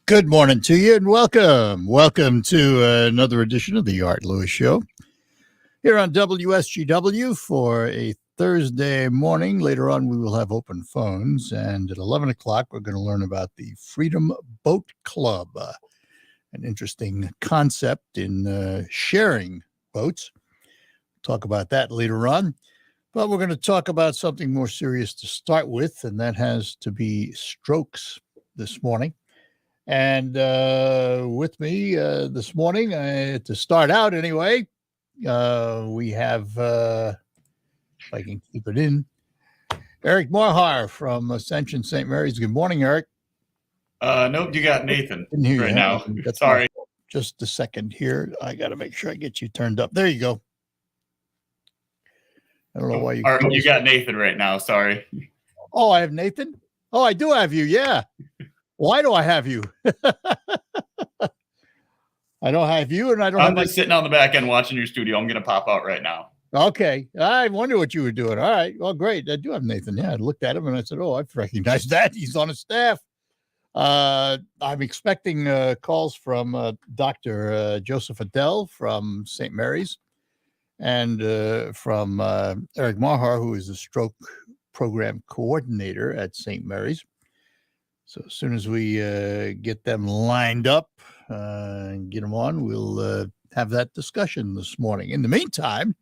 Good morning to you and welcome. Welcome to another edition of the Art Lewis Show here on WSGW for a Thursday morning. Later on, we will have open phones. And at 11 o'clock, we're going to learn about the Freedom Boat Club, an interesting concept in sharing boats. Talk about that later on. But we're going to talk about something more serious to start with, and that has to be strokes this morning. And with me this morning, to start out anyway, we have, if I can keep it in, Eric Marhar from Ascension St. Mary's. Good morning, Eric. Nope, you got Nathan right now. Sorry. Just a second here. I got to make sure I get you turned up. There you go. I don't know why you got Nathan right now. Sorry. Oh, I have Nathan? Oh, I do have you. Yeah. Why do I have you? I don't have you, and I'm just sitting on the back end watching your studio. I'm going to pop out right now. Okay. I wonder what you were doing. All right. Well, great. I do have Nathan. Yeah, I looked at him, and I said, oh, I've recognized that. He's on his staff. I'm expecting calls from Dr. Joseph Adele from St. Mary's and from Eric Marhar, who is a stroke program coordinator at St. Mary's. So as soon as we get them lined up and get them on, we'll have that discussion this morning. In the meantime,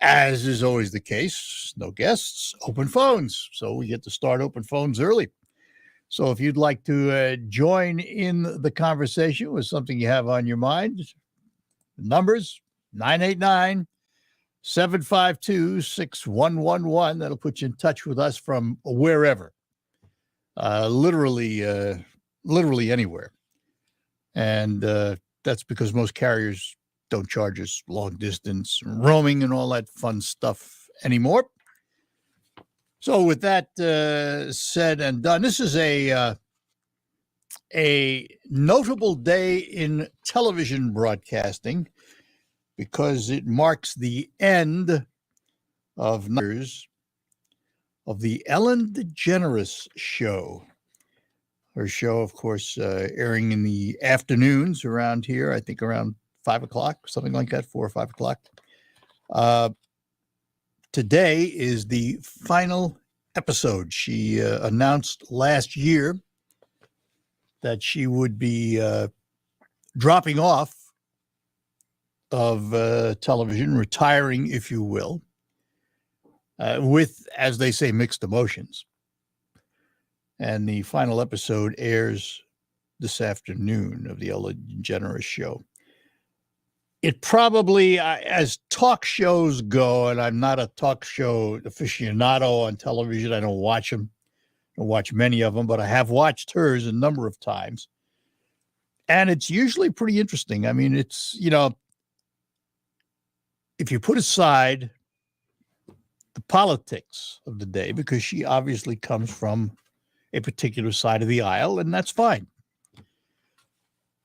as is always the case, no guests, open phones. So we get to start open phones early. So if you'd like to join in the conversation with something you have on your mind, the numbers 989-752-6111. That'll put you in touch with us from wherever. Literally anywhere. And that's because most carriers don't charge us long distance roaming and all that fun stuff anymore. So with that said and done, this is a notable day in television broadcasting because it marks the end of years of the Ellen DeGeneres show. Her show, of course, airing in the afternoons around here, I think around 5 o'clock, something like that, 4 or 5 o'clock. Today is the final episode. She announced last year that she would be dropping off of television, retiring, if you will. With, as they say, mixed emotions. And the final episode airs this afternoon of the Ellen DeGeneres show. It probably, as talk shows go, and I'm not a talk show aficionado on television. I don't watch them. I don't watch many of them, but I have watched hers a number of times. And it's usually pretty interesting. I mean, it's, if you put aside the politics of the day, because she obviously comes from a particular side of the aisle, and that's fine.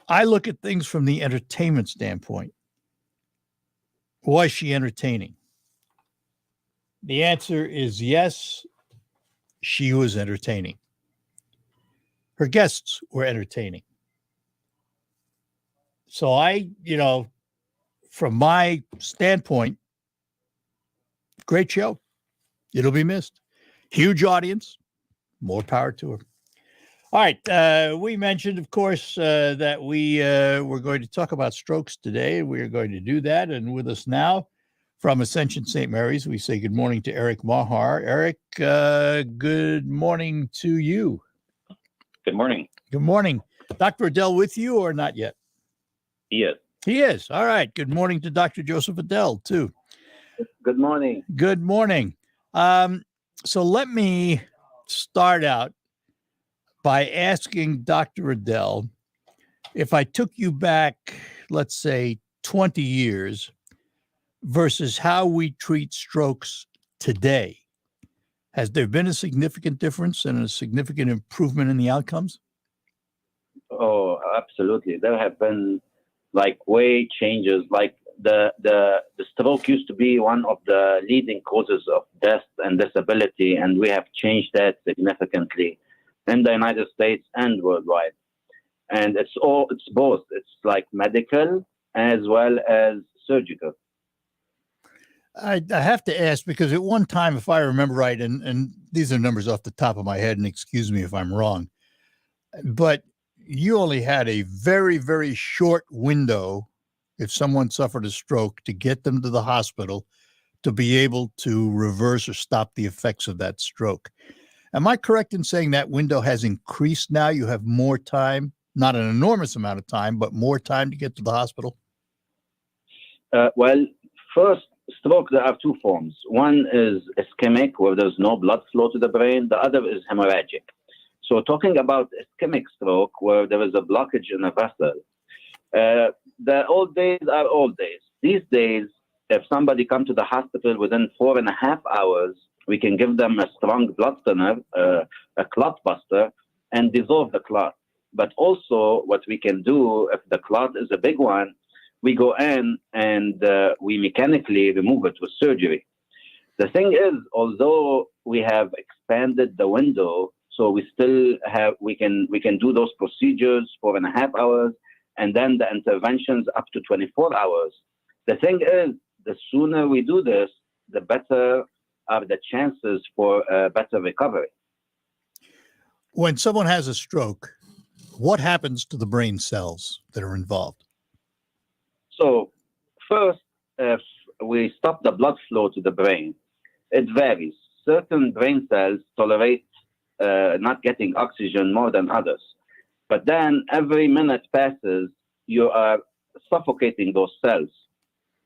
I look at things from the entertainment standpoint. Was she entertaining? The answer is yes, she was entertaining. Her guests were entertaining. So from my standpoint, great show. It'll be missed. Huge audience. More power to her. All right. We mentioned, of course, that we were going to talk about strokes today. We are going to do that. And with us now from Ascension St. Mary's, we say good morning to Eric Marhar. Eric, good morning to you. Good morning. Good morning. Dr. Adele with you or not yet? He is. He is. All right. Good morning to Dr. Joseph Adele, too. Good morning. Good morning. So let me start out by asking Dr. Adele, if I took you back, let's say 20 years versus how we treat strokes today, has there been a significant difference and a significant improvement in the outcomes? Oh, absolutely. There have been way changes. Like the stroke used to be one of the leading causes of death and disability, and we have changed that significantly in the United States and worldwide. And it's both. It's like medical as well as surgical. I have to ask because at one time, if I remember right, and these are numbers off the top of my head, and excuse me if I'm wrong, but you only had a very, very short window if someone suffered a stroke to get them to the hospital to be able to reverse or stop the effects of that stroke. Am I correct in saying that window has increased now? You have more time, not an enormous amount of time, but more time to get to the hospital? Well, first, stroke, there are two forms. One is ischemic, where there's no blood flow to the brain. The other is hemorrhagic. So talking about ischemic stroke, where there is a blockage in a vessel, the old days are old days. These days, if somebody comes to the hospital within 4.5 hours, we can give them a strong blood thinner, a clot buster, and dissolve the clot. But also what we can do, if the clot is a big one, we go in and we mechanically remove it with surgery. The thing is, although we have expanded the window, so we can do those procedures 4.5 hours, and then the interventions up to 24 hours. The thing is, the sooner we do this, the better are the chances for better recovery. When someone has a stroke, what happens to the brain cells that are involved? So first, if we stop the blood flow to the brain, it varies. Certain brain cells tolerate not getting oxygen more than others. But then every minute passes, you are suffocating those cells.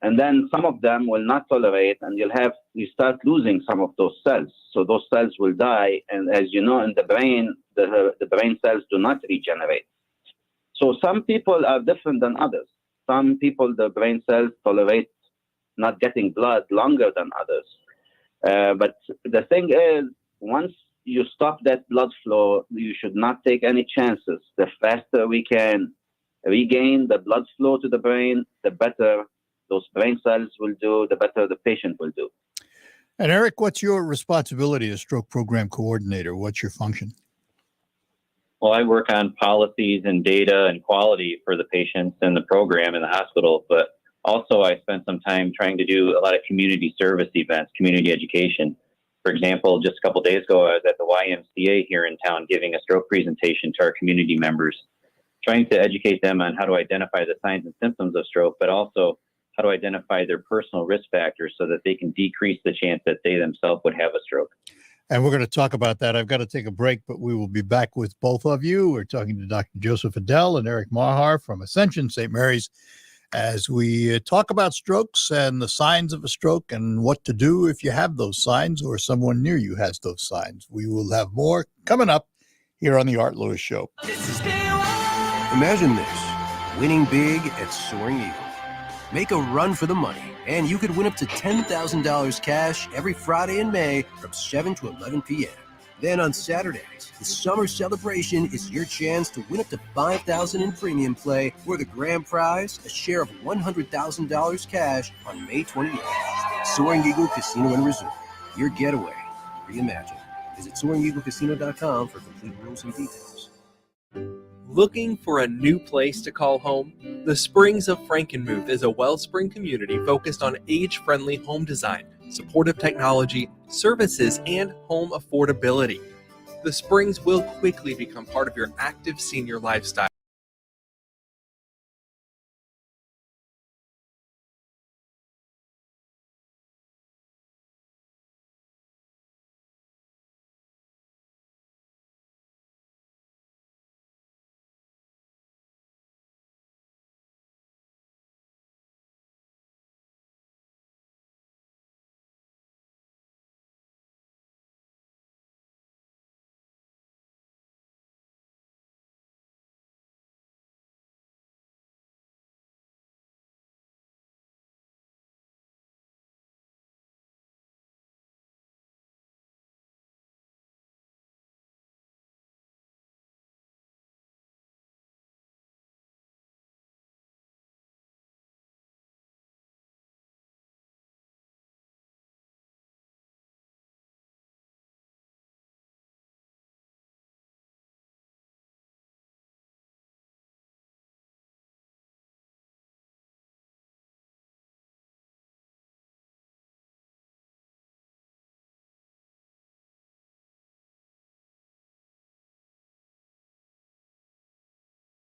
And then some of them will not tolerate, and you start losing some of those cells. So those cells will die. And as you know, in the brain, the brain cells do not regenerate. So some people are different than others. Some people, the brain cells tolerate not getting blood longer than others. But the thing is, once you stop that blood flow, you should not take any chances. The faster we can regain the blood flow to the brain, the better those brain cells will do, the better the patient will do. And Eric, what's your responsibility as stroke program coordinator? What's your function? Well, I work on policies and data and quality for the patients and the program in the hospital, but also I spent some time trying to do a lot of community service events, community education. For example, just a couple of days ago, I was at the YMCA here in town giving a stroke presentation to our community members, trying to educate them on how to identify the signs and symptoms of stroke, but also how to identify their personal risk factors so that they can decrease the chance that they themselves would have a stroke. And we're going to talk about that. I've got to take a break, but we will be back with both of you. We're talking to Dr. Joseph Adel and Eric Mahar from Ascension St. Mary's as we talk about strokes and the signs of a stroke and what to do if you have those signs or someone near you has those signs. We will have more coming up here on the Art Lewis Show. Imagine this, winning big at Soaring Eagle. Make a run for the money, and you could win up to $10,000 cash every Friday in May from 7 to 11 p.m. Then on Saturdays, the summer celebration is your chance to win up to $5,000 in premium play, or the grand prize, a share of $100,000 cash on May 28th. Soaring Eagle Casino and Resort, your getaway reimagined. Visit SoaringEagleCasino.com for complete rules and details. Looking for a new place to call home? The Springs of Frankenmuth is a Wellspring community focused on age-friendly home design, supportive technology, services, and home affordability. The Springs will quickly become part of your active senior lifestyle.